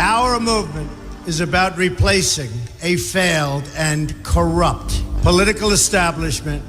Our movement is about replacing a failed and corrupt political establishment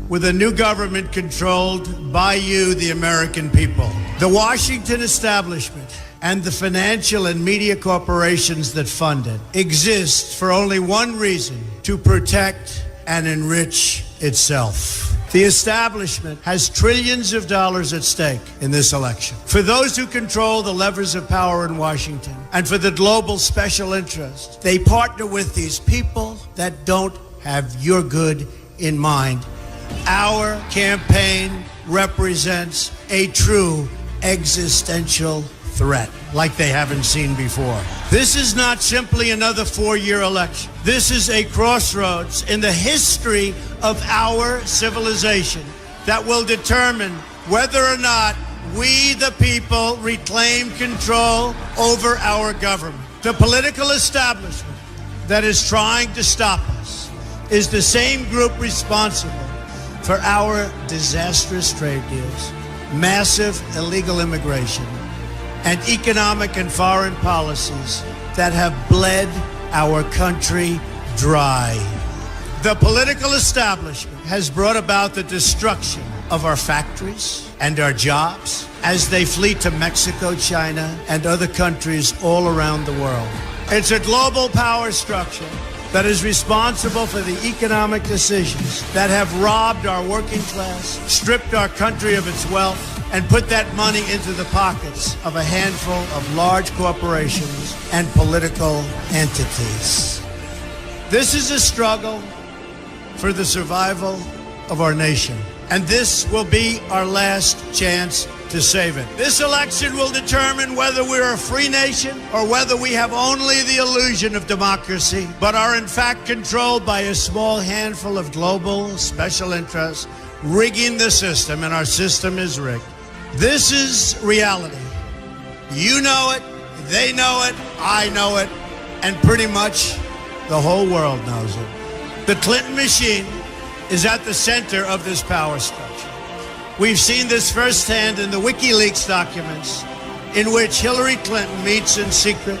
with a new government controlled by you, the American people. The Washington establishment and the financial and media corporations that fund it exist for only one reason: to protect and enrich itself. The establishment has trillions of dollars at stake in this election. For those who control the levers of power in Washington and for the global special interest, they partner with these people that don't have your good in mind. Our campaign represents a true existential threat like they haven't seen before. This is not simply another 4-year election. This is a crossroads in the history of our civilization that will determine whether or not we, the people, reclaim control over our government. The political establishment that is trying to stop us is the same group responsible for our disastrous trade deals, massive illegal immigration, and economic and foreign policies that have bled our country dry. The political establishment has brought about the destruction of our factories and our jobs as they flee to Mexico, China, and other countries all around the world. It's a global power structure that is responsible for the economic decisions that have robbed our working class, stripped our country of its wealth, and put that money into the pockets of a handful of large corporations and political entities. This is a struggle for the survival of our nation, and this will be our last chance to save it. This election will determine whether we're a free nation or whether we have only the illusion of democracy, but are in fact controlled by a small handful of global special interests rigging the system, and our system is rigged. This is reality. You know it, they know it, I know it, and pretty much the whole world knows it. The Clinton machine is at the center of this power structure. We've seen this firsthand in the WikiLeaks documents, in which Hillary Clinton meets in secret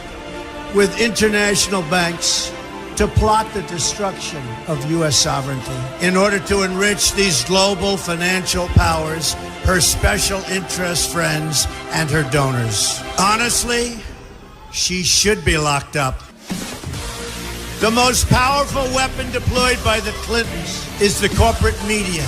with international banks to plot the destruction of U.S. sovereignty in order to enrich these global financial powers, her special interest friends, and her donors. Honestly, she should be locked up. The most powerful weapon deployed by the Clintons is the corporate media,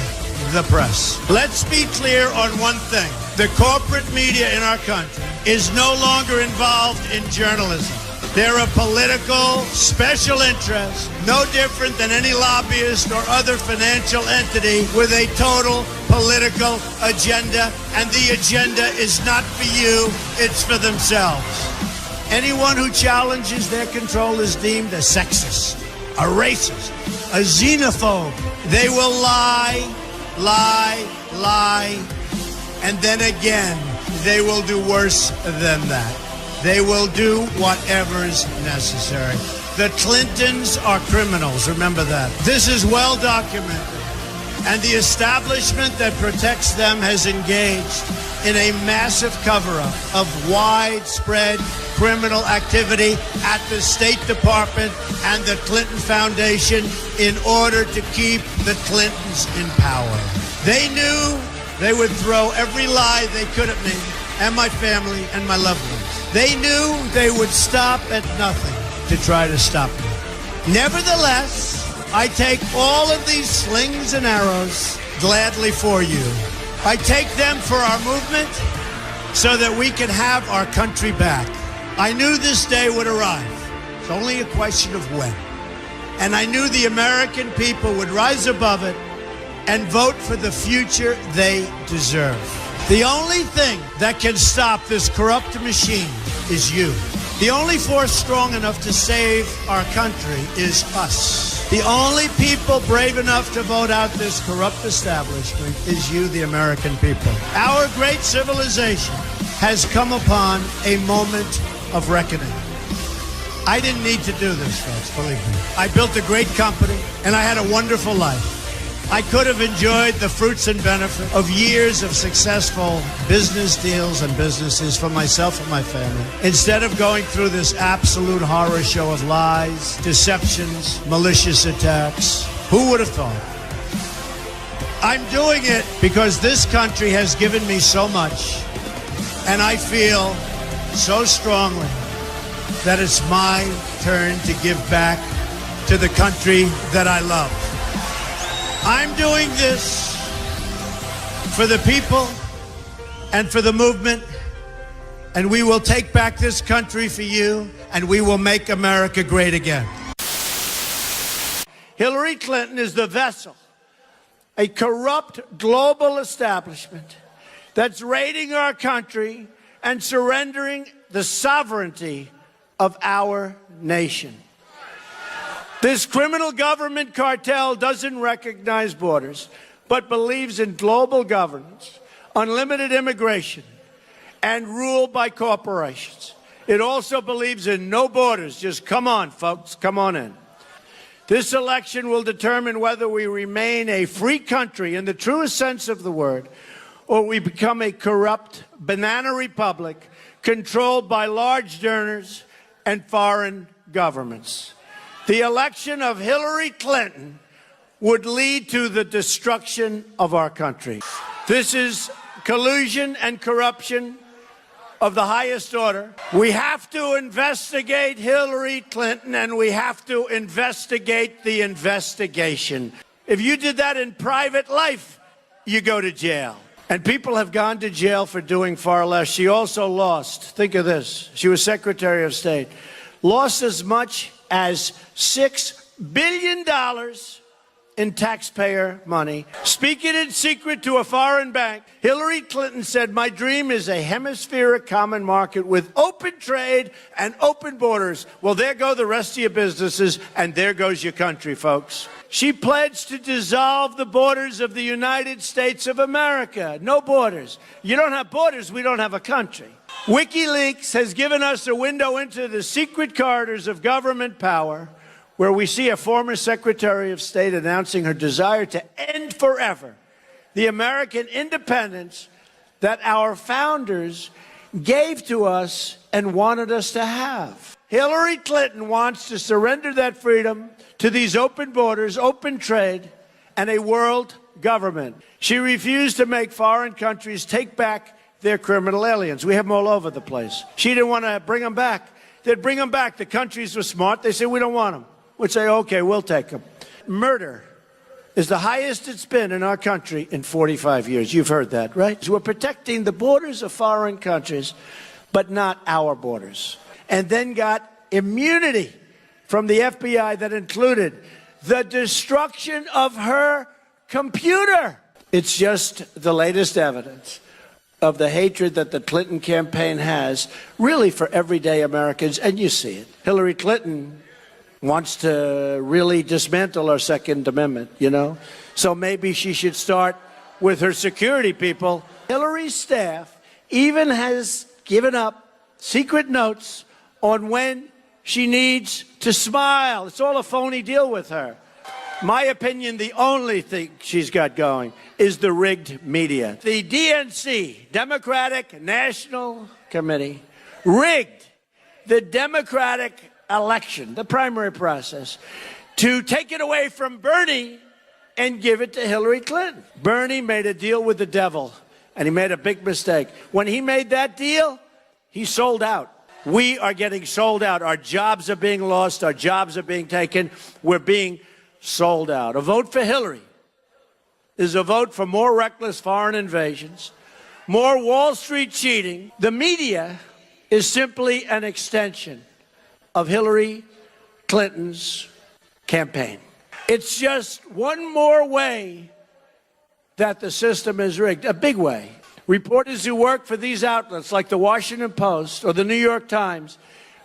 the press. Let's be clear on one thing. The corporate media in our country is no longer involved in journalism. They're a political special interest, no different than any lobbyist or other financial entity with a total political agenda, and the agenda is not for you, it's for themselves. Anyone who challenges their control is deemed a sexist, a racist, a xenophobe. They will lie, and then again, they will do worse than that. They will do whatever's necessary. The Clintons are criminals, remember that. This is well documented, and the establishment that protects them has engaged in a massive cover-up of widespread criminal activity at the State Department and the Clinton Foundation in order to keep the Clintons in power. They knew they would throw every lie they could at me and my family and my loved ones. They knew they would stop at nothing to try to stop me. Nevertheless, I take all of these slings and arrows gladly for you. I take them for our movement so that we can have our country back. I knew this day would arrive. It's only a question of when. And I knew the American people would rise above it and vote for the future they deserve. The only thing that can stop this corrupt machine is you. The only force strong enough to save our country is us. The only people brave enough to vote out this corrupt establishment is you, the American people. Our great civilization has come upon a moment of reckoning. I didn't need to do this, folks, believe me. I built a great company, and I had a wonderful life. I could have enjoyed the fruits and benefit of years of successful business deals and businesses for myself and my family, instead of going through this absolute horror show of lies, deceptions, malicious attacks. Who would have thought? I'm doing it because this country has given me so much, and I feel so strongly that it's my turn to give back to the country that I love. I'm doing this for the people and for the movement, and we will take back this country for you, and we will make America great again. Hillary Clinton is the vessel, a corrupt global establishment that's raiding our country and surrendering the sovereignty of our nation. This criminal government cartel doesn't recognize borders, but believes in global governance, unlimited immigration, and rule by corporations. It also believes in no borders. Just come on, folks, come on in. This election will determine whether we remain a free country in the truest sense of the word, or we become a corrupt banana republic controlled by large donors and foreign governments. The election of Hillary Clinton would lead to the destruction of our country. This is collusion and corruption of the highest order. We have to investigate Hillary Clinton, and we have to investigate the investigation. If you did that in private life, you go to jail. And people have gone to jail for doing far less. She also lost, think of this, she was Secretary of State, lost as much as $6 billion in taxpayer money. Speaking in secret to a foreign bank, Hillary Clinton said, "My dream is a hemispheric common market with open trade and open borders." Well, there go the rest of your businesses, and there goes your country, folks. She pledged to dissolve the borders of the United States of America. No borders. You don't have borders, we don't have a country. WikiLeaks has given us a window into the secret corridors of government power, where we see a former Secretary of State announcing her desire to end forever the American independence that our founders gave to us and wanted us to have. Hillary Clinton wants to surrender that freedom to these open borders, open trade, and a world government. She refused to make foreign countries take back their criminal aliens. We have them all over the place. She didn't want to bring them back. They'd bring them back. The countries were smart. They said, we don't want them. We'd say, okay, we'll take them. Murder is the highest it's been in our country in 45 years. You've heard that, right? So we're protecting the borders of foreign countries, but not our borders. And then got immunity from the FBI that included the destruction of her computer. It's just the latest evidence of the hatred that the Clinton campaign has, really, for everyday Americans, and you see it. Hillary Clinton wants to really dismantle our Second Amendment, you know? So maybe she should start with her security people. Hillary's staff even has given up secret notes on when she needs to smile. It's all a phony deal with her. My opinion, the only thing she's got going is the rigged media. The DNC, Democratic National Committee, rigged the Democratic election, the primary process, to take it away from Bernie and give it to Hillary Clinton. Bernie made a deal with the devil, and he made a big mistake. When he made that deal, he sold out. We are getting sold out. Our jobs are being lost. Our jobs are being taken. We're being sold out. A vote for Hillary is a vote for more reckless foreign invasions, more Wall Street cheating. The media is simply an extension of Hillary Clinton's campaign. It's just one more way that the system is rigged, a big way. Reporters who work for these outlets like the Washington Post or the New York Times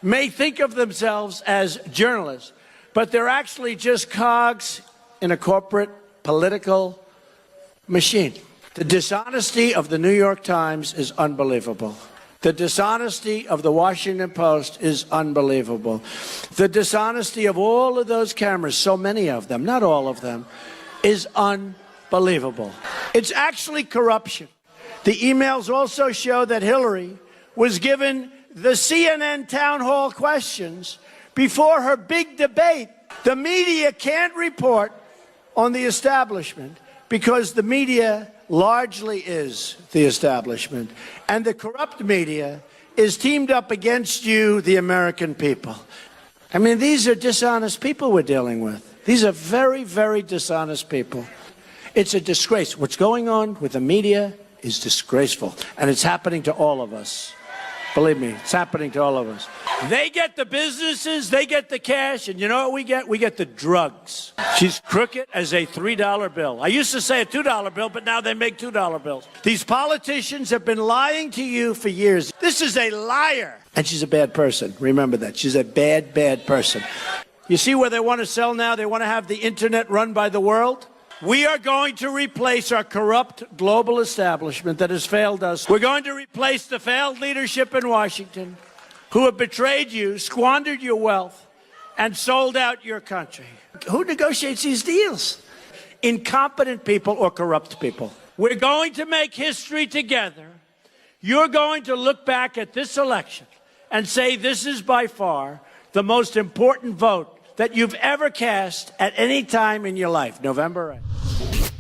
may think of themselves as journalists, but they're actually just cogs in a corporate political machine. The dishonesty of the New York Times is unbelievable. The dishonesty of the Washington Post is unbelievable. The dishonesty of all of those cameras, so many of them, not all of them, is unbelievable. It's actually corruption. The emails also show that Hillary was given the CNN town hall questions before her big debate. The media can't report on the establishment because the media largely is the establishment, and the corrupt media is teamed up against you, the American people. I mean, these are dishonest people we're dealing with. These are very, very dishonest people. It's a disgrace. What's going on with the media is disgraceful, and it's happening to all of us. Believe me, it's happening to all of us. They get the businesses, they get the cash, and you know what we get? We get the drugs. She's crooked as a $3 bill. I used to say a $2 bill, but now they make $2 bills. These politicians have been lying to you for years. This is a liar. And she's a bad person. Remember that. She's a bad, bad person. You see where they want to sell now? They want to have the internet run by the world? We are going to replace our corrupt global establishment that has failed us. We're going to replace the failed leadership in Washington who have betrayed you, squandered your wealth, and sold out your country. Who negotiates these deals? Incompetent people or corrupt people. We're going to make history together. You're going to look back at this election and say this is by far the most important vote that you've ever cast at any time in your life. November 8th.